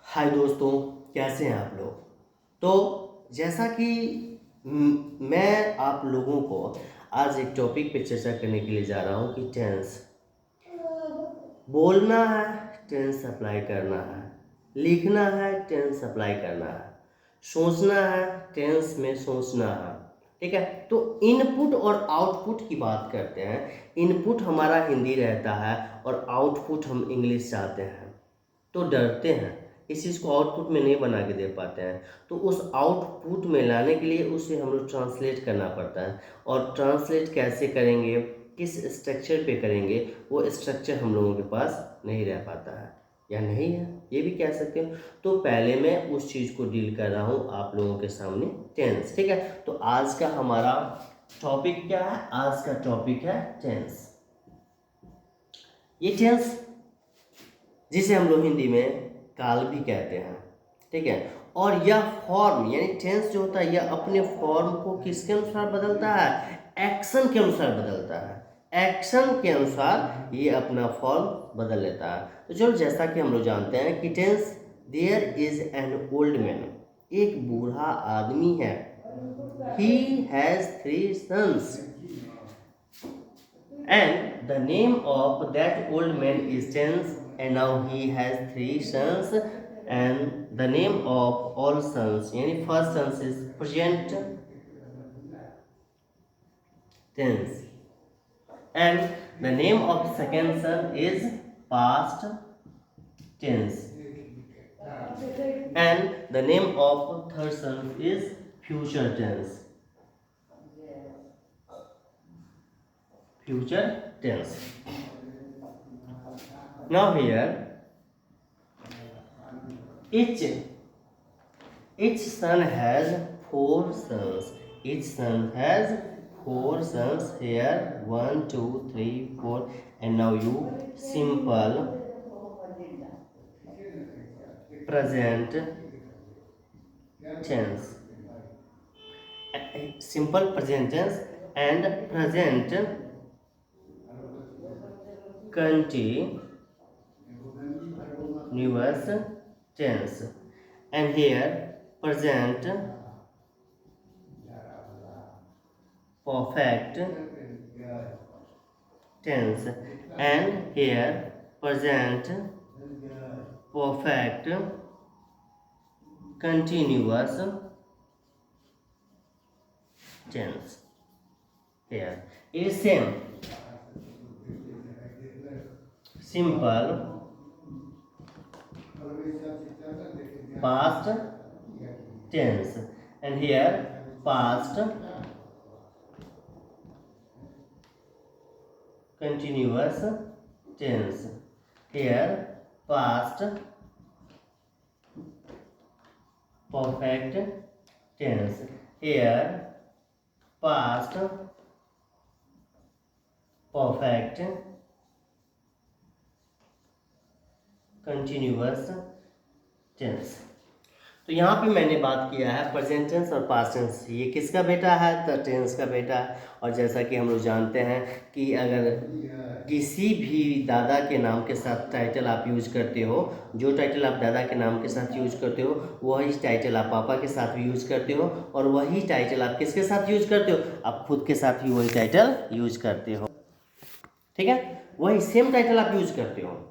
हाय दोस्तों, कैसे हैं आप लोग। तो जैसा कि मैं आप लोगों को आज एक टॉपिक पे चर्चा करने के लिए जा रहा हूँ कि टेंस बोलना है, टेंस अप्लाई करना है, लिखना है, टेंस अप्लाई करना है, सोचना है, टेंस में सोचना है। ठीक है, तो इनपुट और आउटपुट की बात करते हैं। इनपुट हमारा हिंदी रहता है और आउटपुट हम इंग्लिश चाहते हैं, तो डरते हैं, इस चीज़ को आउटपुट में नहीं बना के दे पाते हैं। तो उस आउटपुट में लाने के लिए उसे हम लोग ट्रांसलेट करना पड़ता है। और ट्रांसलेट कैसे करेंगे, किस स्ट्रक्चर पे करेंगे, वो स्ट्रक्चर हम लोगों के पास नहीं रह पाता है या नहीं है, ये भी कह सकते हो। तो पहले मैं उस चीज़ को डील कर रहा हूँ आप लोगों के सामने, टेंस। ठीक है, तो आज का हमारा टॉपिक क्या है? आज का टॉपिक है टेंस। ये टेंस जिसे हम लोग हिंदी में काल भी कहते हैं। ठीक है, और यह फॉर्म यानी टेंस जो होता है यह अपने फॉर्म को किसके अनुसार बदलता है? एक्शन के अनुसार बदलता है। एक्शन के अनुसार ये अपना फॉर्म बदल लेता है। तो चलो, जैसा कि हम लोग जानते हैं कि tense there is an old man, एक बूढ़ा आदमी है। He has 3 sons and the name of that old man is tense, and now he has 3 sons, and the name of all sons yani first sons is present tense, and the name of second son is past tense, and the name of third son is future tense. Future tense. Now here each son has 4 sons. Each son has 4 sons. Here 1, 2, 3, 4, and now you simple present tense. Simple present tense and present continuous tense. And here present perfect tense, and here present perfect continuous tense. Here it is same simple past tense, and here past continuous tense. Here past perfect tense. Here past perfect continuous tense. तो यहाँ पे मैंने बात किया है present tense और past tense, ये किसका बेटा है? तो टेंस का बेटा है। और जैसा कि हम लोग जानते हैं कि अगर किसी भी दादा के नाम के साथ टाइटल आप यूज करते हो, जो टाइटल आप दादा के नाम के साथ यूज करते हो वही टाइटल आप पापा के साथ भी यूज करते हो, और वही टाइटल आप किसके साथ यूज करते हो? आप खुद के साथ भी वही टाइटल यूज करते हो। ठीक है, वही सेम टाइटल आप यूज करते हो।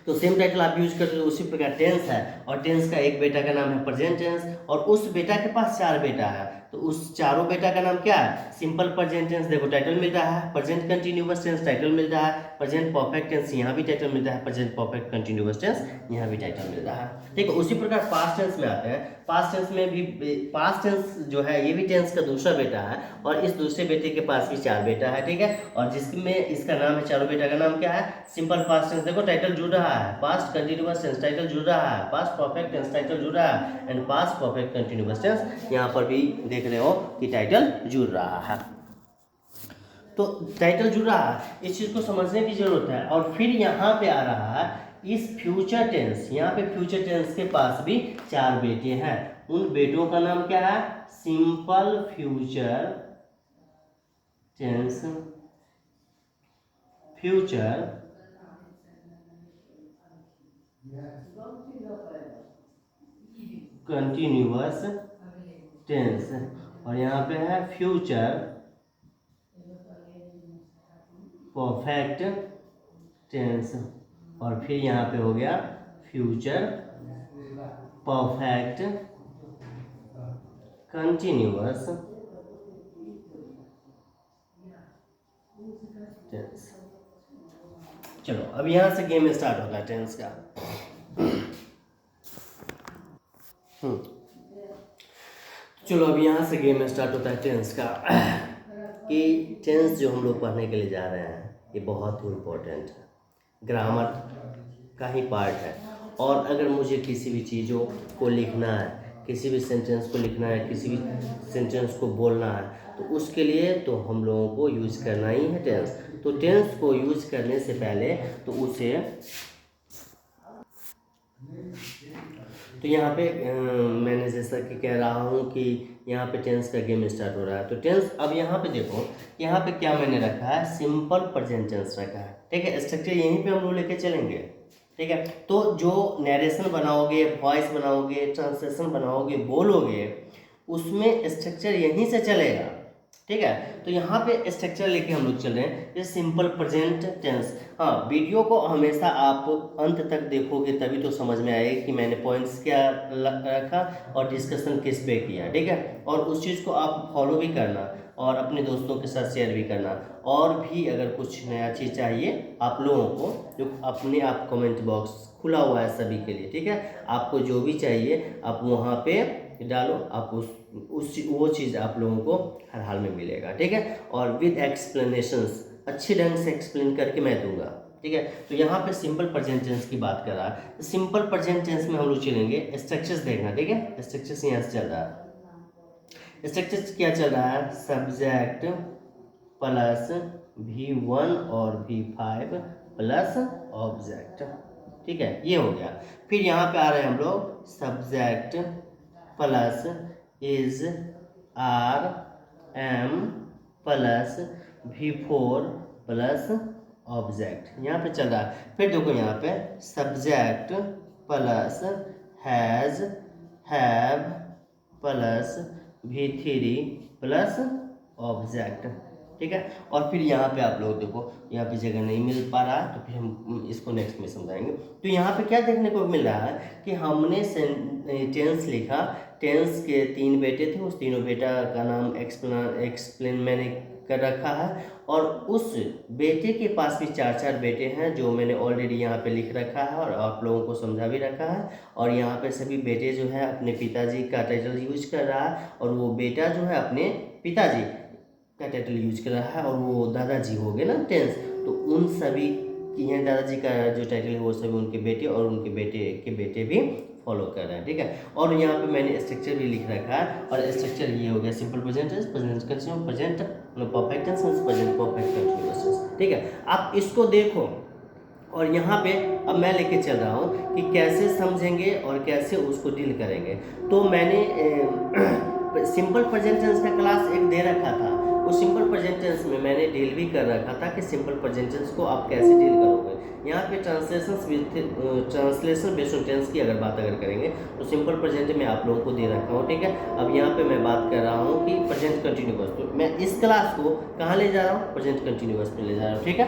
तो सेम टाइटल आप यूज करते हो, उसी प्रकार टेंस है। और टेंस का एक बेटा का नाम है प्रेजेंट टेंस, और उस बेटा के पास 4 बेटा है। तो उस चारों बेटा का नाम क्या है? सिंपल प्रेजेंट टेंस, देखो टाइटल मिल रहा है। प्रेजेंट कंटिन्यूअस टेंस टाइटल मिल रहा है। प्रेजेंट परफेक्ट टेंस यहाँ भी टाइटल मिल रहा है। प्रेजेंट परफेक्ट कंटिन्यूअस टेंस यहाँ भी टाइटल मिल रहा है। ठीक है, उसी प्रकार पास्ट टेंस में आते हैं। पास्ट टेंस में भी पास्ट टेंस जो है ये भी टेंस का दूसरा बेटा है, और इस दूसरे बेटे के पास भी 4 बेटा है। ठीक है, और जिसमें इसका नाम है, चारों बेटा का नाम क्या है? Simple past tense. देखो टाइटल जुड़ रहा है, पास्ट कंटिन्यूअस टेंस टाइटल जुड़ रहा है, पास्ट परफेक्ट टेंस टाइटल जुड़ रहा है, and past perfect continuous tense यहाँ पर भी देख रहे हो कि टाइटल जुड़ रहा है। तो टाइटल जुड़ रहा है, इस चीज को समझने की जरूरत है। और फिर यहाँ पे आ रहा है इस फ्यूचर टेंस, यहाँ पे फ्यूचर टेंस के पास भी 4 बेटे हैं। उन बेटों का नाम क्या है? Simple future tense, future continuous tense, और यहाँ पे है फ्यूचर परफेक्ट टेंस, और फिर यहाँ पे हो गया फ्यूचर परफेक्ट कंटिन्यूअस टेंस। चलो अब यहाँ से गेम स्टार्ट होगा टेंस का। चलो अब यहाँ से गेम स्टार्ट होता है टेंस का कि टेंस जो हम लोग पढ़ने के लिए जा रहे हैं ये बहुत ही इम्पोर्टेंट है, ग्रामर का ही पार्ट है। और अगर मुझे किसी भी चीज़ों को लिखना है, किसी भी सेंटेंस को लिखना है, किसी भी सेंटेंस को बोलना है, तो उसके लिए तो हम लोगों को यूज़ करना ही है टेंस। तो टेंस को यूज़ करने से पहले तो उसे तो यहाँ पे मैंने जैसा कि कह रहा हूँ कि यहाँ पे टेंस का गेम स्टार्ट हो रहा है। तो टेंस अब यहाँ पे देखो, यहाँ पे क्या मैंने रखा है, सिंपल प्रेजेंट टेंस रखा है, ठीक है। स्ट्रक्चर यहीं पे हम लोग लेके चलेंगे, ठीक है। तो जो नरेशन बनाओगे, वॉइस बनाओगे, ट्रांसलेशन बनाओगे, बोलोगे, उसमें स्ट्रक्चर यहीं से चलेगा, ठीक है। तो यहाँ पे स्ट्रक्चर लेके हम लोग चल रहे हैं, ये सिंपल प्रेजेंट टेंस। हाँ, वीडियो को हमेशा आप अंत तक देखोगे तभी तो समझ में आएगा कि मैंने पॉइंट्स क्या रखा और डिस्कशन किस पे किया, ठीक है। और उस चीज़ को आप फॉलो भी करना और अपने दोस्तों के साथ शेयर भी करना। और भी अगर कुछ नया चीज़ चाहिए आप लोगों को, जो अपने आप कमेंट बॉक्स खुला हुआ है सभी के लिए, ठीक है। आपको जो भी चाहिए आप वहाँ पे डालो, आप वो चीज़ आप लोगों को हर हाल में मिलेगा, ठीक है। और विद एक्सप्लेनेशंस, अच्छे ढंग से एक्सप्लेन करके मैं दूंगा, ठीक है। तो यहाँ पे सिंपल प्रेजेंट टेंस की बात कर रहा है। तो सिंपल प्रेजेंट टेंस में हम लोग चलेंगे, स्ट्रक्चर्स देखना, ठीक है। स्ट्रक्चर्स यहाँ से चल रहा है। स्ट्रक्चर्स क्या चल रहा है, सब्जेक्ट प्लस V1 और V5 प्लस ऑब्जेक्ट, ठीक है, ये हो गया। फिर यहाँ पे आ रहे हैं हम लोग, subject plus is are am plus V4 plus object, यहाँ पे चल रहा है। फिर देखो यहाँ पे subject plus has have plus V3 plus object, ठीक है। और फिर यहाँ पे आप लोग देखो, यहाँ पे जगह नहीं मिल पा रहा है तो फिर हम इसको नेक्स्ट में समझाएंगे। तो यहाँ पे क्या देखने को मिल रहा है कि हमने टेंस लिखा, टेंस के 3 बेटे थे, उस तीनों बेटा का नाम एक्सप्लेन मैंने कर रखा है। और उस बेटे के पास भी 4 बेटे हैं जो मैंने ऑलरेडी यहाँ पे लिख रखा है और आप लोगों को समझा भी रखा है। और यहाँ पे सभी बेटे जो है अपने पिताजी का टाइटल यूज कर रहा है, और वो बेटा जो है अपने पिताजी का टाइटल यूज कर रहा है, और वो दादाजी हो गए ना टेंस, तो उन सभी यहाँ दादाजी का जो टाइटल है वो सभी उनके बेटे और उनके बेटे के बेटे भी फॉलो कर रहे हैं, ठीक है। और यहाँ पे मैंने स्ट्रक्चर भी लिख रखा है, और स्ट्रक्चर ये हो गया, simple present tense, present continuous, present perfect tense, present perfect continuous, ठीक है। आप इसको देखो, और यहाँ पे अब मैं लेके चल रहा हूँ कि कैसे समझेंगे और कैसे उसको डील करेंगे। तो मैंने सिंपल प्रेजेंट टेंस का क्लास एक दे रखा था, उस सिंपल प्रेजेंट टेंस में मैंने डील भी कर रखा था कि सिंपल प्रेजेंट टेंस को आप कैसे डील करोगे। यहाँ पे ट्रांसलेशन बेस्ड ऑन टेंस की अगर बात करेंगे तो सिंपल प्रेजेंट में आप लोगों को दे रखा हूँ, ठीक है। अब यहाँ पे मैं बात कर रहा हूँ कि प्रेजेंट कंटिन्यूअस, तो मैं इस क्लास को कहाँ ले जा रहा हूँ, प्रेजेंट कंटिन्यूअस में ले जा रहा हूँ, ठीक है।